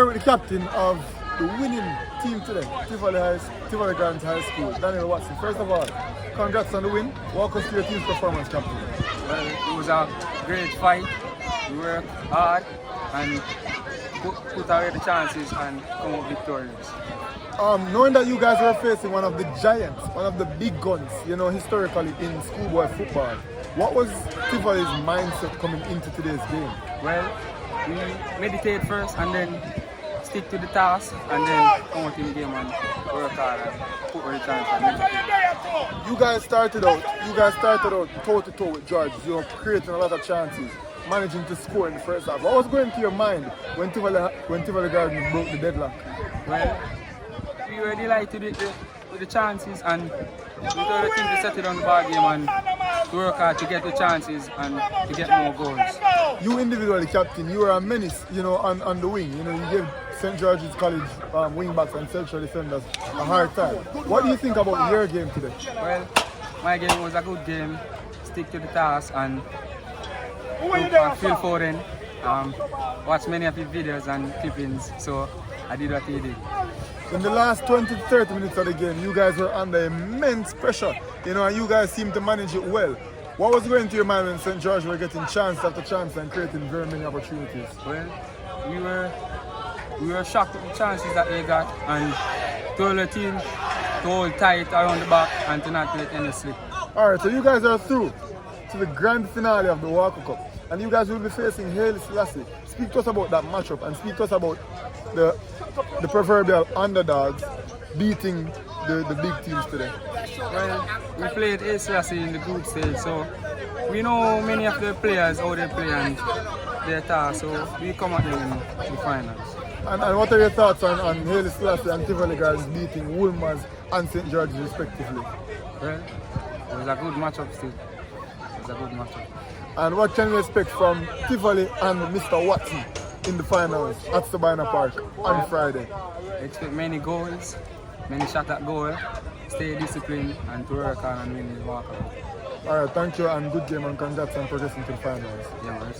with the captain of the winning team today, Tivoli Gardens High School, Daniel Watson. First of all, congrats on the win. Walk us through your team's performance, captain. Well, it was a great fight. We worked hard and put away the chances and come out victorious. Knowing that you guys were facing one of the giants, one of the big guns, historically in schoolboy football, what was Tivoli's mindset coming into today's game? Well, we meditate first and then stick to the task and then come out in the game and work hard and put away the chances. You guys started out toe-to-toe with George, creating a lot of chances, managing to score in the first half. What was going through your mind when Tivoli Gardens broke the deadlock? Well, we were delighted with the chances and we told the team to set it on the ball game and to work hard to get the chances and to get more goals. You individually, captain, you were a menace, on the wing. You gave St. George's College wing backs and central defenders a hard time. What do you think about your game today? Well, my game was a good game. Stick to the task and feel foreign. Watch many of his videos and clippings, so I did what he did. In the last 20 to 30 minutes of the game, you guys were under immense pressure, and you guys seemed to manage it well. What was going through your mind when St. George were getting chance after chance and creating very many opportunities? Well, we were shocked with the chances that they got and told the team to hold tight around the back and to not let any slip. Alright, so you guys are through to the grand finale of the Walker Cup, and you guys will be facing Haile, Selassie. Speak to us about that matchup and speak to us about the proverbial underdogs beating the big teams today. Well, we played Selassie in the group stage, so we know many of the players, how they play and their task, so we come at them in the finals. And what are your thoughts on Haile, Selassie and Tivoli Gardens beating Woolmers and St. George's respectively? Well, it was a good matchup still. It was a good matchup. And what can we expect from Tivoli and Mr. Watson in the finals at Sabina Park on Friday? Expect many goals, many shots at goal, stay disciplined and to work on and win the Walker. Alright, thank you and good game and congrats on progressing to the finals. Yeah,